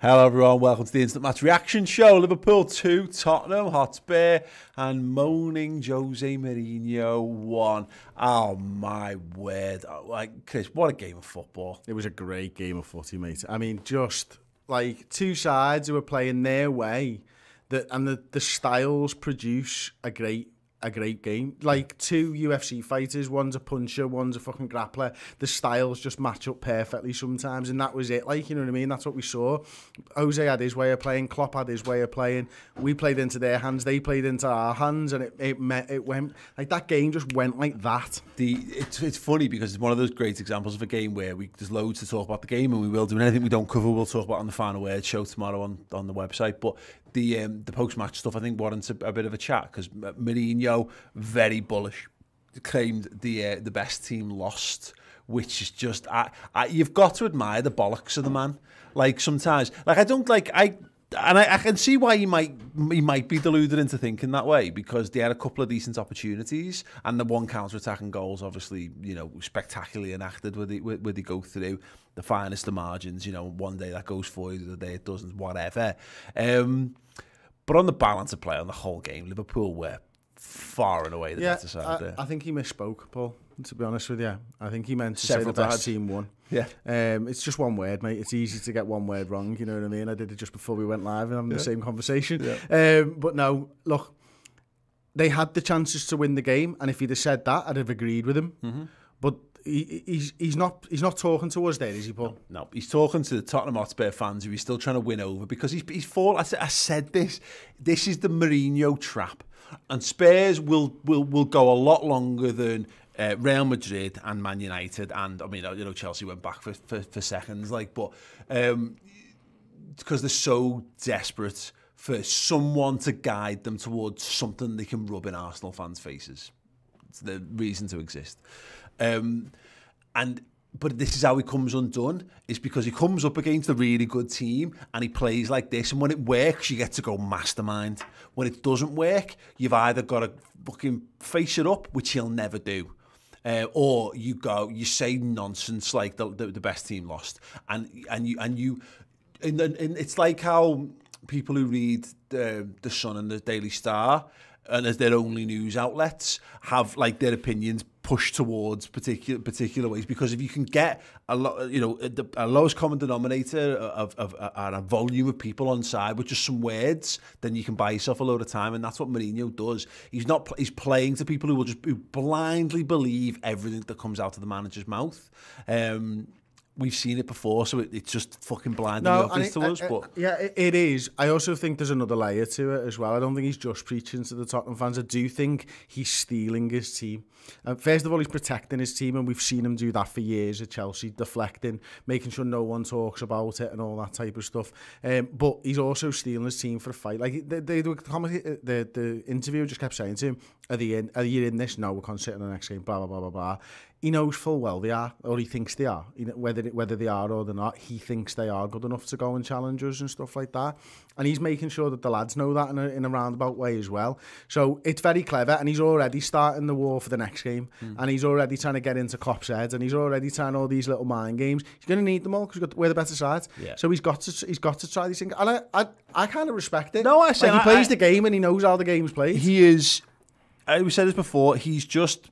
Hello everyone, welcome to the Instant Match Reaction Show. Liverpool 2, Tottenham Hotspur, and moaning Jose Mourinho 1. Oh my word. Like, Chris, what a game of football. It was a great game of footy, mate. I mean, just like two sides who were playing their way, and the styles produce a great game. Like two UFC fighters, one's a puncher, one's a fucking grappler. The styles just match up perfectly sometimes, and that was it. Like, you know what I mean? That's what we saw. Jose had his way of playing, Klopp had his way of playing. We played into their hands, they played into our hands, and it went like that game just went like that. It's funny because it's one of those great examples of a game where there's loads to talk about the game, and we will do anything we don't cover. We'll talk about on the Final Word show tomorrow on the website, but the post-match stuff, I think, warrants a bit of a chat because Mourinho, very bullish, claimed the best team lost, which is just you've got to admire the bollocks of the man. Like sometimes, like I can see why he might be deluded into thinking that way because they had a couple of decent opportunities and the one counter-attacking goals, obviously, you know, spectacularly enacted where they go through the finest of margins. You know, one day that goes for you, the day it doesn't, whatever. But on the balance of play on the whole game, Liverpool were far and away the better side there. I think he misspoke, Paul, to be honest with you. I think he meant to say the best team won. Yeah. It's just one word, mate. It's easy to get one word wrong, you know what I mean? I did it just before we went live and having the same conversation. Yeah. But no, look, they had the chances to win the game, and if he'd have said that, I'd have agreed with him. Mm-hmm. But he's not talking to us there, is he, Paul? No, he's talking to the Tottenham Hotspur fans who he's still trying to win over because he's fallen. I said this is the Mourinho trap, and Spurs will go a lot longer than Real Madrid and Man United, and I mean, you know, Chelsea went back for seconds, like, but because they're so desperate for someone to guide them towards something they can rub in Arsenal fans' faces. It's the reason to exist. But this is how he comes undone, is because he comes up against a really good team and he plays like this, and when it works you get to go mastermind. When it doesn't work, you've either got to fucking face it up, which he'll never do, or you say nonsense like the best team lost, and it's like how people who read the Sun and the Daily Star and as their only news outlets have like their opinions pushed towards particular ways, because if you can get a lot, you know, a lowest common denominator of a volume of people on side with just some words, then you can buy yourself a load of time, and that's what Mourinho does. He's playing to people who blindly believe everything that comes out of the manager's mouth. We've seen it before, so it's just fucking blindly obvious to us. But yeah, it is. I also think there's another layer to it as well. I don't think he's just preaching to the Tottenham fans. I do think he's stealing his team. First of all, he's protecting his team, and we've seen him do that for years at Chelsea, deflecting, making sure no one talks about it and all that type of stuff. But he's also stealing his team for a fight. Like the interviewer just kept saying to him, are you in this? No, we're concentrating on the next game, blah, blah, blah, blah, blah. He knows full well they are, or he thinks they are. You know, whether they are or they're not, he thinks they are good enough to go and challenge us and stuff like that. And he's making sure that the lads know that in a roundabout way as well. So it's very clever, and he's already starting the war for the next game. And he's already trying to get into Klopp's head, and he's already trying all these little mind games. He's going to need them all because we're the better side. Yeah. So he's got to try these things. And I kind of respect it. No, I say like, he plays the game, and he knows how the game's played. He is. We said this before. He's just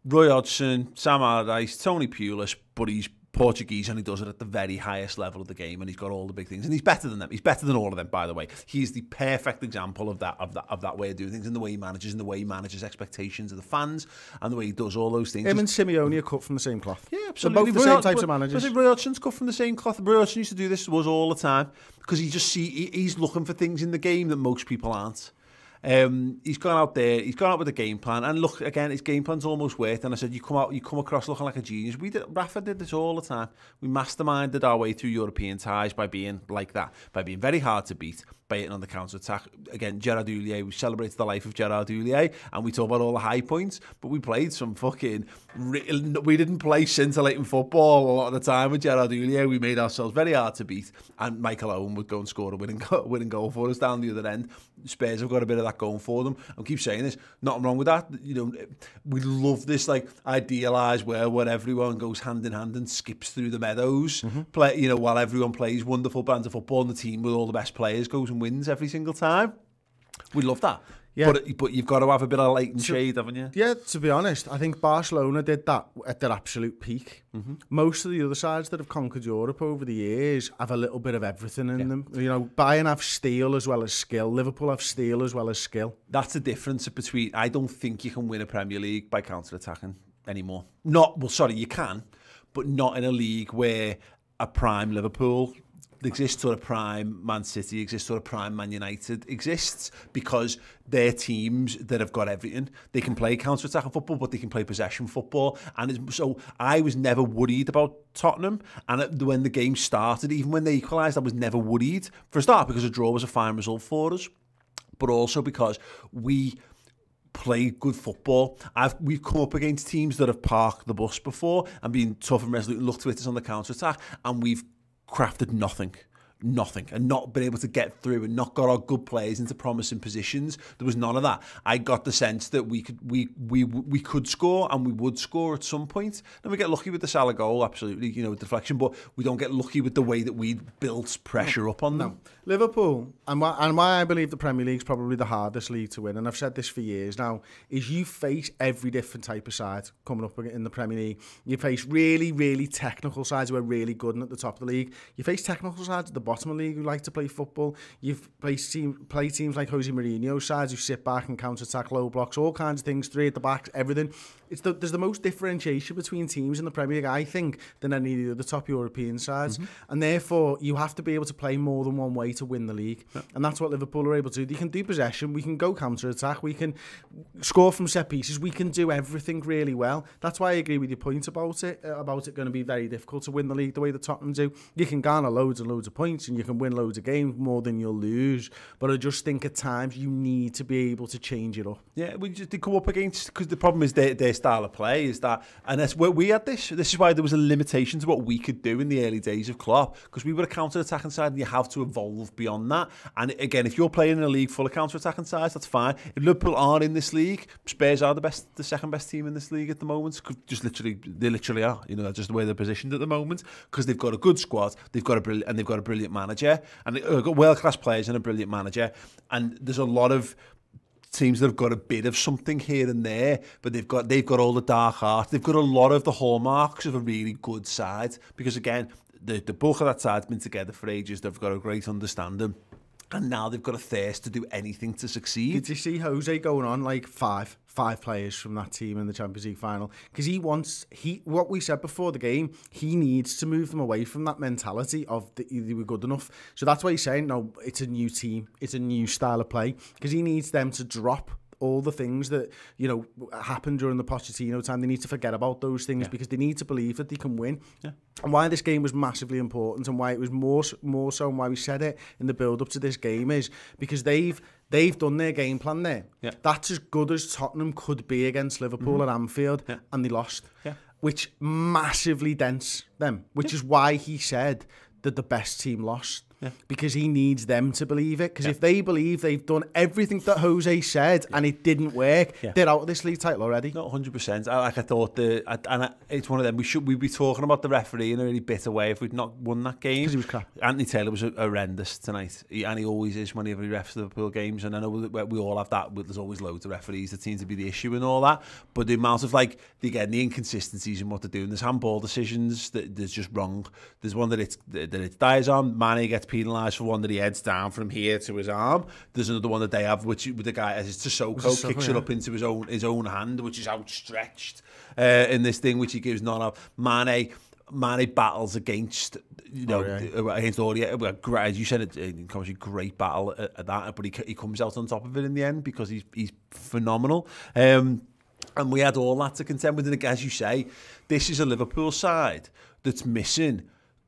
Roy Hodgson, Sam Allardyce, Tony Pulis, but he's Portuguese and he does it at the very highest level of the game, and he's got all the big things, and he's better than them. He's better than all of them, by the way. He's the perfect example of that way of doing things, and the way he manages expectations of the fans, and the way he does all those things. Him and Simeone are cut from the same cloth. Yeah, absolutely. They're both the same types of managers. I think Roy Hodgson's cut from the same cloth. Roy Hodgson used to do this to us all the time because he's looking for things in the game that most people aren't. He's gone out with a game plan, and look, again, his game plan's almost worked. And I said, you come across looking like a genius. Rafa did this all the time. We masterminded our way through European ties by being like that, by being very hard to beat, by hitting on the counter-attack. Again, Gerard Houllier, we celebrated the life of Gerard Houllier, and we talk about all the high points, but we played some fucking... We didn't play scintillating football a lot of the time with Gerard Houllier. We made ourselves very hard to beat, and Michael Owen would go and score a winning goal for us down the other end. Spurs have got a bit of that going for them. I keep saying this, nothing wrong with that. You know, we love this like idealised world where everyone goes hand in hand and skips through the meadows, play, you know, while everyone plays wonderful brands of football and the team with all the best players goes and wins every single time. We love that. Yeah. But you've got to have a bit of light and shade, haven't you? Yeah, to be honest, I think Barcelona did that at their absolute peak. Most of the other sides that have conquered Europe over the years have a little bit of everything in them. You know, Bayern have steel as well as skill. Liverpool have steel as well as skill. That's the difference between... I don't think you can win a Premier League by counter-attacking anymore. You can, but not in a league where a prime Liverpool exists or a prime Man City exists or a prime Man United exists, because they're teams that have got everything. They can play counter-attacking football, but they can play possession football. And so I was never worried about Tottenham. And when the game started, even when they equalised, I was never worried. For a start, because a draw was a fine result for us, but also because we play good football. We've come up against teams that have parked the bus before and been tough and resolute and looked to us on the counter-attack, and we've crafted nothing, and not been able to get through and not got our good players into promising positions. There was none of that. I got the sense that we could score, and we would score at some point. And we get lucky with the Salah goal, absolutely, you know, deflection, but we don't get lucky with the way that we built pressure up on them. No. Liverpool, and why I believe the Premier League is probably the hardest league to win, and I've said this for years now, is you face every different type of side coming up in the Premier League. You face really, really technical sides who are really good and at the top of the league. You face technical sides at the bottom of the league who like to play football. You've play teams like Jose Mourinho's sides who sit back and counter-attack, low blocks, all kinds of things, three at the back, everything. There's the most differentiation between teams in the Premier League, I think, than any of the other top European sides. And therefore, you have to be able to play more than one way to win the league. Yeah. And that's what Liverpool are able to do. They can do possession, we can go counter-attack, we can score from set pieces, we can do everything really well. That's why I agree with your point about it going to be very difficult to win the league the way that Tottenham do. You can garner loads and loads of points and you can win loads of games more than you'll lose. But I just think at times you need to be able to change it up. Yeah, we just did come up against, because the problem is their style of play is that, and that's where we had this is why there was a limitation to what we could do in the early days of Klopp, because we were a counter-attacking side and you have to evolve beyond that. And again, if you're playing in a league full of counter-attacking sides, that's fine. If Liverpool are in this league, Spurs are the second best team in this league at the moment. They literally are. You know, that's just the way they're positioned at the moment, because they've got a good squad, they've got a brilliant manager, and they've got world-class players and a brilliant manager. And there's a lot of teams that have got a bit of something here and there, but they've got all the dark art. They've got a lot of the hallmarks of a really good side, because again, the bulk of that side's been together for ages. They've got a great understanding, and now they've got a thirst to do anything to succeed. Did you see Jose going on like five players from that team in the Champions League final? Because what we said before the game, he needs to move them away from that mentality of they were good enough. So that's why he's saying, no, it's a new team, it's a new style of play, because he needs them to drop all the things that, you know, happened during the Pochettino time. They need to forget about those things, because they need to believe that they can win. Yeah. And why this game was massively important, and why it was more so, and why we said it in the build-up to this game, is because they've done their game plan there. Yeah. That's as good as Tottenham could be against Liverpool at Anfield, and they lost, which massively dents them, which is why he said that the best team lost. Yeah. Because he needs them to believe it. Because if they believe they've done everything that Jose said and it didn't work, they're out of this league title already. Not 100%. I thought it's one of them. We'd be talking about the referee in a really bitter way if we'd not won that game. Because he was crap. Anthony Taylor was horrendous tonight, and he always is whenever he refs Liverpool games. And I know that we all have that. There's always loads of referees that seem to be the issue and all that. But the amount of the inconsistencies in what they're doing. There's handball decisions that's just wrong. There's one that it's Dyer's arm. Mane gets penalised for one that he heads down from here to his arm. There's another one that they have, with the guy as Sissoko kicks it up into his own hand, which is outstretched in this thing, which he gives none of. Mane battles against against Aurier. As you said, it comes a great battle at that, but he comes out on top of it in the end because he's phenomenal. And we had all that to contend with. And as you say, this is a Liverpool side that's missing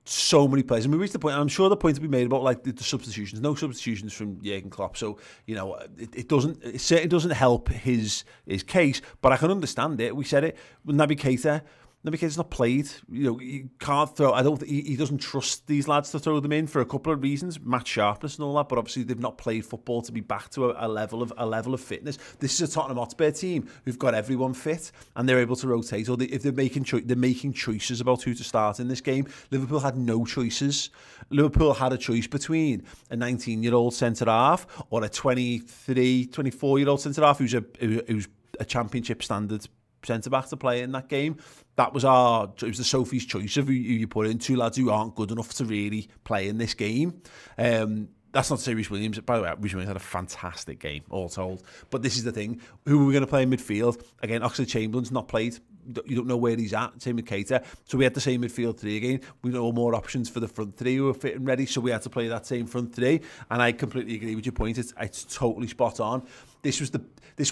so many players, and we reached the point, and I'm sure the point to be made about like the substitutions, no substitutions from Jurgen Klopp, so it certainly doesn't help his case, but I can understand it. We said it with Naby Keita's not played. You can't throw. I don't. He doesn't trust these lads to throw them in for a couple of reasons, match sharpness and all that. But obviously they've not played football to be back to a level of fitness. This is a Tottenham Hotspur team who've got everyone fit and they're able to rotate. Or if they're making choices about who to start in this game. Liverpool had no choices. Liverpool had a choice between a 19-year-old centre half or a 23, 24-year-old centre half who's a championship standard centre-back to play in that game. It was the Sophie's choice of who you put in, two lads who aren't good enough to really play in this game. That's not to say Reece Williams. By the way, Reece Williams had a fantastic game, all told. But this is the thing. Who are we going to play in midfield? Again, Oxlade-Chamberlain's not played. You don't know where he's at. Same with Keita. So we had the same midfield three again. We know more options for the front three who were fit and ready. So we had to play that same front three. And I completely agree with your point. It's totally spot on. This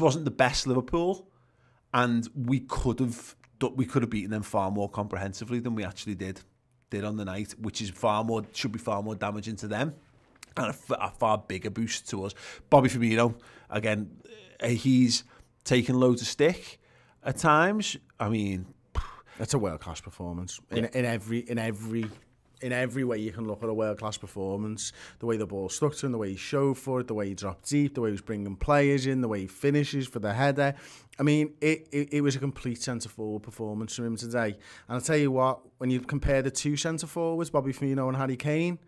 wasn't the best Liverpool. And we could have beaten them far more comprehensively than we actually did on the night, which is should be far more damaging to them and a far bigger boost to us. Bobby Firmino, again, he's taken loads of stick at times. I mean, that's a world class performance in every way you can look at a world-class performance. The way the ball's stuck to him, the way he showed for it, the way he dropped deep, the way he was bringing players in, the way he finishes for the header. I mean, it was a complete centre-forward performance from him today. And I'll tell you what, when you compare the two centre-forwards, Bobby Firmino and Harry Kane,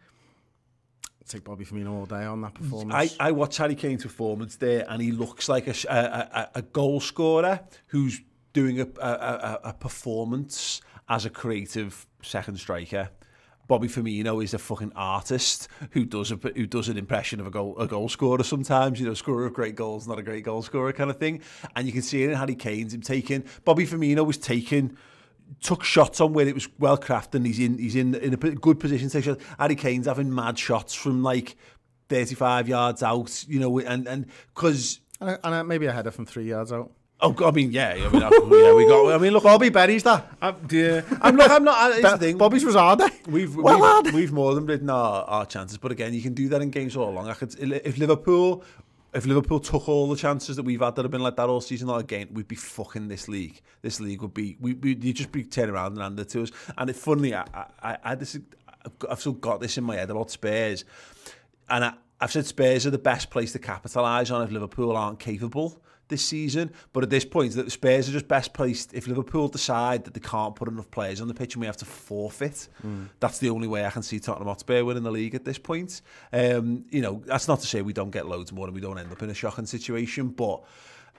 I'll take Bobby Firmino all day on that performance. I watched Harry Kane's performance there, and he looks like a goal scorer who's doing a performance as a creative second striker. Bobby Firmino is a fucking artist who does an impression of a goal scorer sometimes, scorer of great goals, not a great goal scorer kind of thing. And you can see it in Harry Kane's Bobby Firmino took shots on where it was well crafted, and he's in a good position to take shots. Harry Kane's having mad shots from like 35 yards out, and because maybe a header from 3 yards out. Oh, I mean, yeah. Look, Bobby buries that. I'm not. It's the thing. Bobby's was harder. We've more than written our chances, but again, you can do that in games all along. If Liverpool took all the chances that we've had that have been like that all season, again, we'd be fucking this league. This league would be. You'd just be turning around and hand it to us. And it's funny. I've still got this in my head about Spurs, and I've said Spurs are the best place to capitalise on if Liverpool aren't capable this season, but at this point that the Spurs are just best placed if Liverpool decide that they can't put enough players on the pitch and we have to forfeit. That's the only way I can see Tottenham Hotspur winning the league at this point. That's not to say we don't get loads more and we don't end up in a shocking situation, but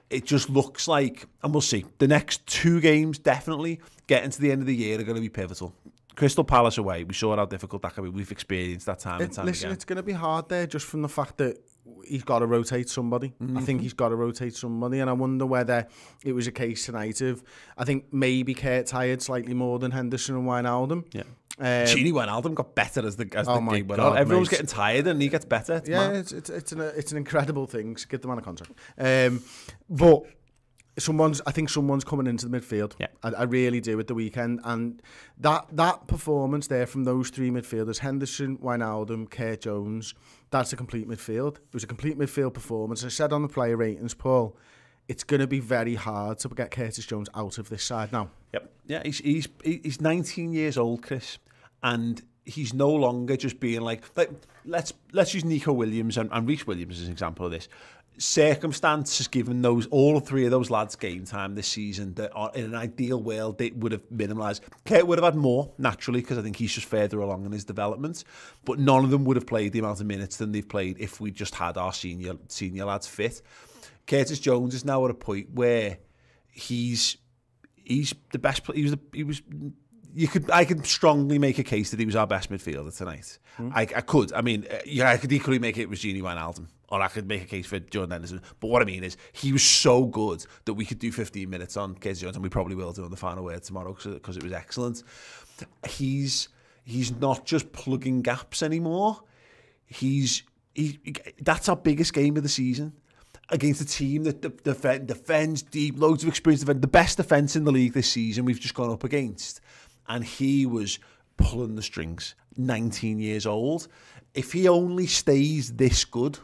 it just looks like, and we'll see, the next two games definitely getting to the end of the year are going to be pivotal. Crystal Palace away, we saw how difficult that can be. We've experienced that time and time again. It's going to be hard there just from the fact that he's got to rotate somebody. I think he's got to rotate somebody, and I wonder whether it was a case tonight of, I think maybe Kurt tired slightly more than Henderson and Wijnaldum. Yeah. Gini Wijnaldum got better as the game went on. Everyone's getting tired and he gets better. It's an incredible thing. So give the man a contract. But I think someone's coming into the midfield. Yeah. I really do at the weekend, and that performance there from those three midfielders, Henderson, Wijnaldum, Kurt Jones, that's a complete midfield. It was a complete midfield performance. I said on the player ratings, Paul, it's going to be very hard to get Curtis Jones out of this side now. Yep. Yeah, he's 19 years old, Chris, and he's no longer just being like let's use Nico Williams and Reece Williams as an example of this. Circumstance has given all three of those lads game time this season that are, in an ideal world, they would have minimised. Kurt would have had more, naturally, because I think he's just further along in his development, but none of them would have played the amount of minutes than they've played if we just had our senior lads fit. Curtis Jones is now at a point where he's the best player. I could strongly make a case that he was our best midfielder tonight. I could. I mean, I could equally make it with Gini Wijnaldum, or I could make a case for Jordan Henderson. But what I mean is, he was so good that we could do 15 minutes on Curtis Jones, and we probably will do on the final word tomorrow because it was excellent. He's not just plugging gaps anymore. That's our biggest game of the season against a team that defends deep, loads of experience, the best defence in the league this season we've just gone up against. And he was pulling the strings, 19 years old. If he only stays this good,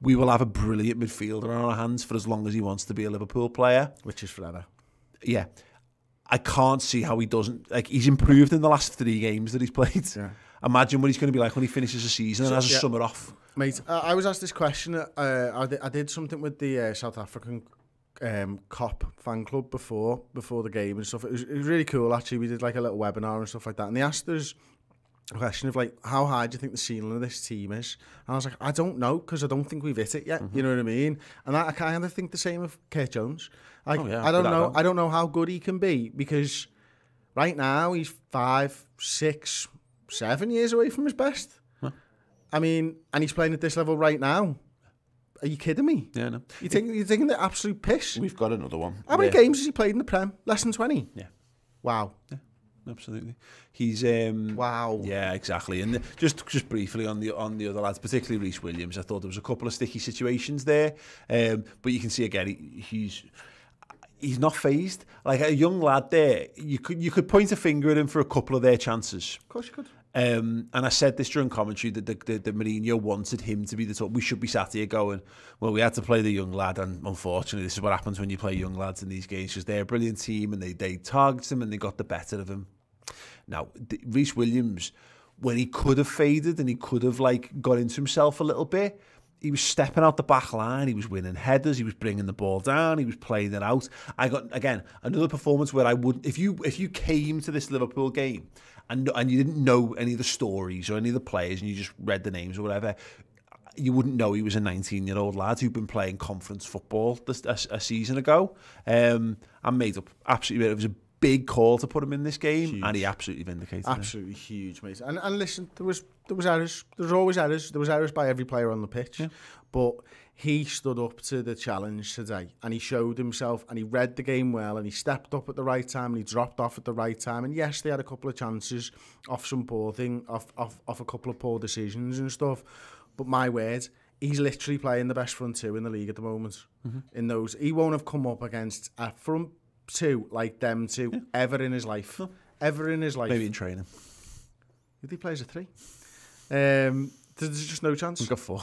we will have a brilliant midfielder on our hands for as long as he wants to be a Liverpool player. Which is forever. Yeah. I can't see how he doesn't. Like, he's improved in the last 3 games that he's played. Yeah. Imagine what he's going to be like when he finishes the season and has a summer off. Mate, I was asked this question. I did something with the South African COP fan club before the game and stuff. It was really cool, actually. We did like a little webinar and stuff like that. And they asked us a question of like, how high do you think the ceiling of this team is? And I was like, I don't know, because I don't think we've hit it yet. You know what I mean? And I kind of think the same of Kurt Jones. Like, I don't know. I don't know how good he can be, because right now he's 5, 6, 7 years away from his best. Huh. I mean, and he's playing at this level right now. Are you kidding me? Yeah, no. You're taking the absolute piss. We've got another one. How many games has he played in the Prem? Less than 20? Yeah. Wow. Yeah. Absolutely, he's wow. Yeah, exactly. And just briefly on the other lads, particularly Reece Williams, I thought there was a couple of sticky situations there, but you can see again he's not phased. Like a young lad there, you could point a finger at him for a couple of their chances. Of course you could. And I said this during commentary that the Mourinho wanted him to be the top. We should be sat here going, well, we had to play the young lad, and unfortunately, this is what happens when you play young lads in these games, because they're a brilliant team and they targeted him and they got the better of him. Now, Reece Williams, when he could have faded and he could have like got into himself a little bit, he was stepping out the back line, he was winning headers, he was bringing the ball down, he was playing it out. I got, again, another performance where I would, if you came to this Liverpool game and you didn't know any of the stories or any of the players and you just read the names or whatever, you wouldn't know he was a 19-year-old lad who'd been playing conference football a season ago. And made up absolutely, it was a big call to put him in this game, huge. And he absolutely vindicated absolutely it. Huge, mate. And listen, there was errors. There's always errors. There was errors by every player on the pitch. Yeah. But he stood up to the challenge today, and he showed himself, and he read the game well, and he stepped up at the right time, and he dropped off at the right time. And yes, they had a couple of chances off some poor thing, off a couple of poor decisions and stuff. But my word, he's literally playing the best front two in the league at the moment. In those, he won't have come up against a front two like them two ever in his life. Ever in his life. Maybe in training. He plays a 3. There's just no chance. We've got 4.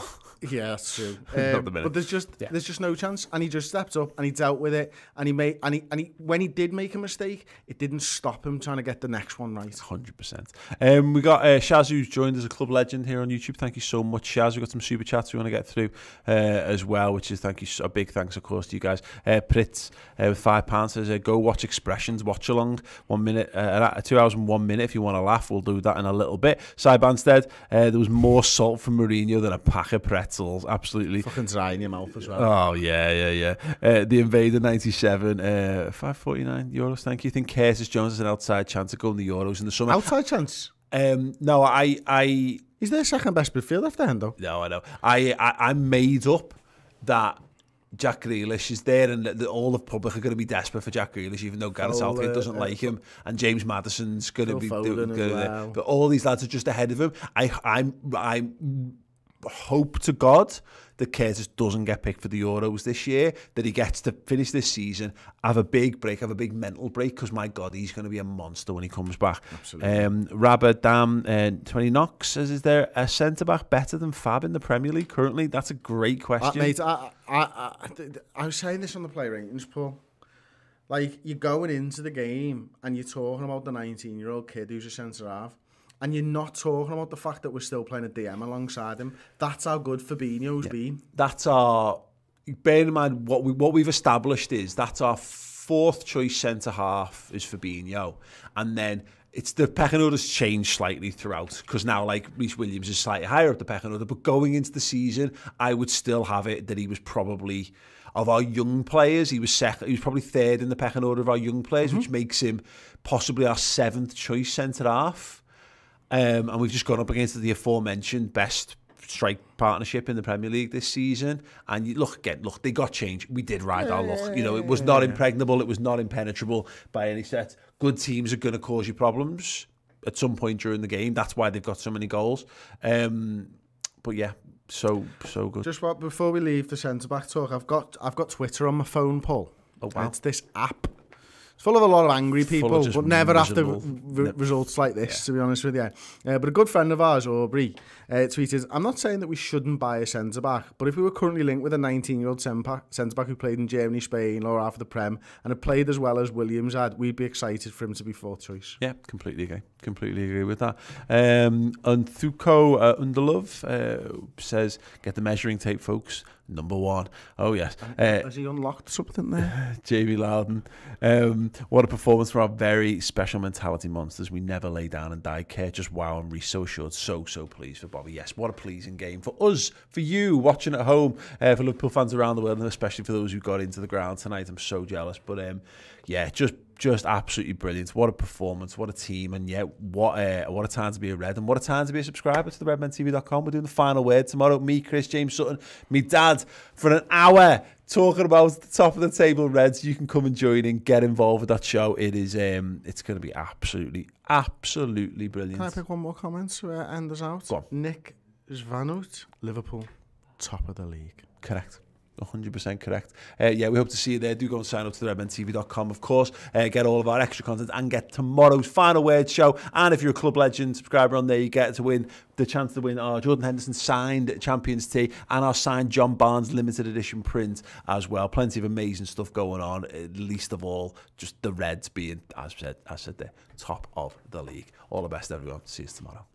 Yeah, that's true. Not the minute. But there's just no chance, and he just stepped up and he dealt with it, and he when he did make a mistake, it didn't stop him trying to get the next one right. 100%. We got Shaz, who's joined as a club legend here on YouTube. Thank you so much, Shaz. We got some super chats we want to get through as well, which is a big thanks, of course, to you guys. Pritz with £5 says, go watch Expressions, watch along 1 minute, 2 hours and 1 minute. If you want to laugh, we'll do that in a little bit. Cy Banstead, there was more salt from Mourinho than a pack of pretzels. Absolutely. Fucking dry in your mouth as well. Oh, yeah. The Invader 97, €549. Thank you. Think Curtis Jones has an outside chance of going the Euros in the summer? Outside chance? No, I... He's their second best midfield after Hendo. No, I know. I made up that Jack Grealish is there, and all the public are going to be desperate for Jack Grealish, even though Gareth Southgate doesn't like him, and James Maddison's going to be doing it. But all these lads are just ahead of him. I hope to God that Curtis doesn't get picked for the Euros this year, that he gets to finish this season, have a big break, have a big mental break, because my God, he's going to be a monster when he comes back. Absolutely. Rabba Dam 20 Knox says, is there a centre-back better than Fab in the Premier League currently? That's a great question. Mate, I was saying this on the play ratings, Paul. Like, you're going into the game and you're talking about the 19-year-old kid who's a centre-half, and you're not talking about the fact that we're still playing a DM alongside him. That's how good Fabinho's been. That's our... Bear in mind, what we've established is that's our 4th choice centre-half is Fabinho. And then it's the pecking order's changed slightly throughout, because now, like, Reece Williams is slightly higher up the pecking order. But going into the season, I would still have it that he was probably... Of our young players, he was second. He was probably 3rd in the pecking order of our young players, which makes him possibly our 7th choice centre-half. And we've just gone up against the aforementioned best strike partnership in the Premier League this season. And you look, they got changed. We did ride our luck. You know, it was not impregnable. It was not impenetrable by any set. Good teams are going to cause you problems at some point during the game. That's why they've got so many goals. But yeah, so good. Just before we leave the centre back talk, I've got Twitter on my phone, Paul. Oh wow! It's this app. full of a lot of angry people, just but never after miserable. results like this, to be honest with you. But a good friend of ours, Aubrey, tweeted, I'm not saying that we shouldn't buy a centre-back, but if we were currently linked with a 19-year-old centre-back who played in Germany, Spain, or half of the Prem, and had played as well as Williams had, we'd be excited for him to be fourth choice. Yeah, completely agree with that. And Thuko Underlove says, get the measuring tape, folks. Number 1. Oh, yes. Has he unlocked something there? JB Loudon. What a performance from our very special mentality monsters. We never lay down and die. Care, just wow, and Reece so assured. So pleased for Bobby. Yes, what a pleasing game for us, for you, watching at home, for Liverpool fans around the world, and especially for those who got into the ground tonight. I'm so jealous. But yeah, just absolutely brilliant. What a performance, what a team, and yeah, what a time to be a Red, and what a time to be a subscriber to the redmentv.com. We're doing the final word tomorrow. Me, Chris, James Sutton, me dad, for an hour talking about the top of the table Reds. You can come and join in, get involved with that show. It is it's going to be absolutely brilliant. Can I pick one more comment to end us out? Go on. Nick Zvanout, Liverpool, top of the league. Correct. 100% correct. Yeah, we hope to see you there. Do go and sign up to the redmentv.com, of course. Get all of our extra content and get tomorrow's final word show. And if you're a Club Legend subscriber on there, you get to win the chance to win our Jordan Henderson signed Champions Tee and our signed John Barnes limited edition print as well. Plenty of amazing stuff going on. Least of all, just the Reds being, as said there, top of the league. All the best, everyone. See you tomorrow.